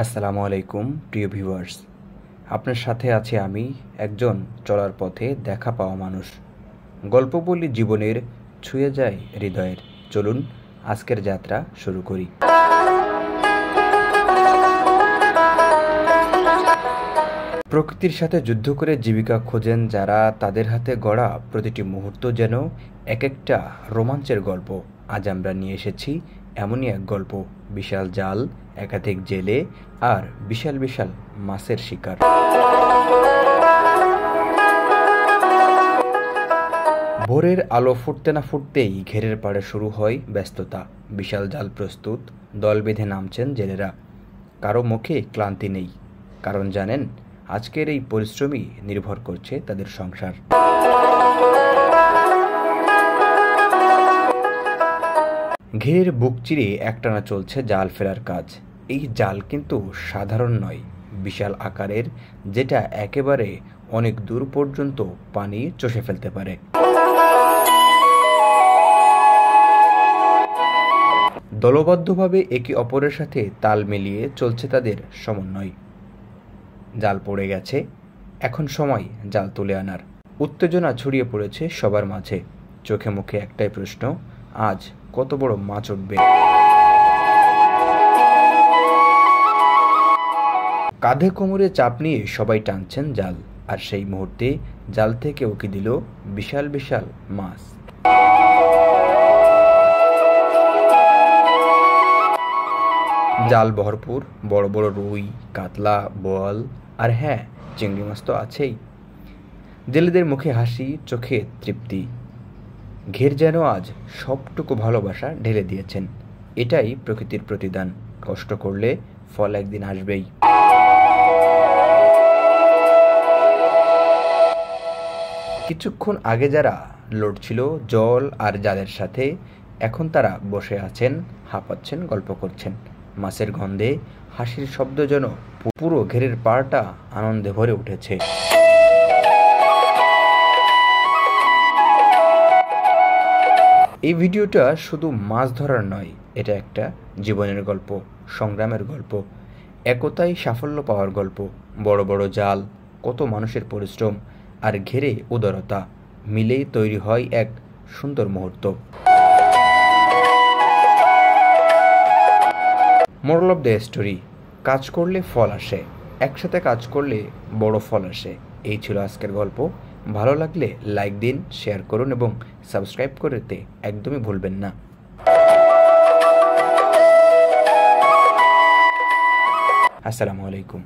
আসসালামু আলাইকুম প্রিয় ভিউয়ার্স। আপনার সাথে আছি আমি, একজন চলার পথে দেখা পাওয়া মানুষ। গল্প বলি জীবনের, ছুঁয়ে যায় হৃদয়ের। চলুন আজকের যাত্রা শুরু করি। প্রকৃতির সাথে যুদ্ধ করে জীবিকা খোঁজেন যারা, তাদের হাতে গড়া প্রতিটি মুহূর্ত যেন এক একটা রোমাঞ্চের গল্প। আজ আমরা নিয়ে এসেছি এমনই এক গল্প, বিশাল জাল, একাধিক জেলে আর বিশাল বিশাল মাছের শিকার। ভোরের আলো ফুটতে না ফুটতেই ঘেরের পাড়ে শুরু হয় ব্যস্ততা। বিশাল জাল প্রস্তুত, দল বেঁধে নামছেন জেলেরা। কারো মুখে ক্লান্তি নেই, কারণ জানেন আজকের এই পরিশ্রমই নির্ভর করছে তাদের সংসার। ঘেরের বুক চিরে একটানা চলছে জাল ফেলার কাজ। এই জাল কিন্তু সাধারণ নয়, বিশাল আকারের, যেটা একেবারে অনেক দূর পর্যন্ত পানি চষে ফেলতে পারে। দলবদ্ধভাবে একে অপরের সাথে তাল মিলিয়ে চলছে তাদের সমন্বয়। জাল পড়ে গেছে, এখন সময় জাল তুলে আনার। উত্তেজনা ছড়িয়ে পড়েছে সবার মাঝে। চোখে মুখে একটাই প্রশ্ন, আজ কত বড় মাছ উঠবে। কাঁধে কোমরে চাপ নিয়ে সবাই টানছেন জাল, আর সেই মুহূর্তে জাল থেকে উকি দিল বিশাল বিশাল মাছ। জাল ভরপুর, বড় বড় রুই, কাতলা, বোয়াল, আর হ্যাঁ, চিংড়ি মাছ তো আছেই। জেলেদের মুখে হাসি, চোখে তৃপ্তি। ঘের যেন আজ সবটুকু ভালোবাসা ঢেলে দিয়েছেন। এটাই প্রকৃতির প্রতিদান। কষ্ট করলে ফল একদিন আসবেই। কিছুক্ষণ আগে যারা লড়ছিল জল আর জালের সাথে, এখন তারা বসে আছেন, হাঁপাচ্ছেন, গল্প করছেন। মাছের গন্ধে, হাসির শব্দ যেন পুরো ঘেরের পাড়টা আনন্দে ভরে উঠেছে। এই ভিডিওটা শুধু মাছ ধরার নয়, এটা একটা জীবনের গল্প, সংগ্রামের গল্প, একতাই সাফল্য পাওয়ার গল্প। বড় বড় জাল, কত মানুষের পরিশ্রম, আর ঘেরে উদারতা, মিলেই তৈরি হয় এক সুন্দর মুহূর্ত। মোরাল অফ দ্য স্টোরি, কাজ করলে ফল আসে, একসাথে কাজ করলে বড় ফল আসে। এই ছিল আজকের গল্প। ভালো লাগলে লাইক দিন, শেয়ার করুন এবং সাবস্ক্রাইব করতে একদমই ভুলবেন না। আসসালামু আলাইকুম।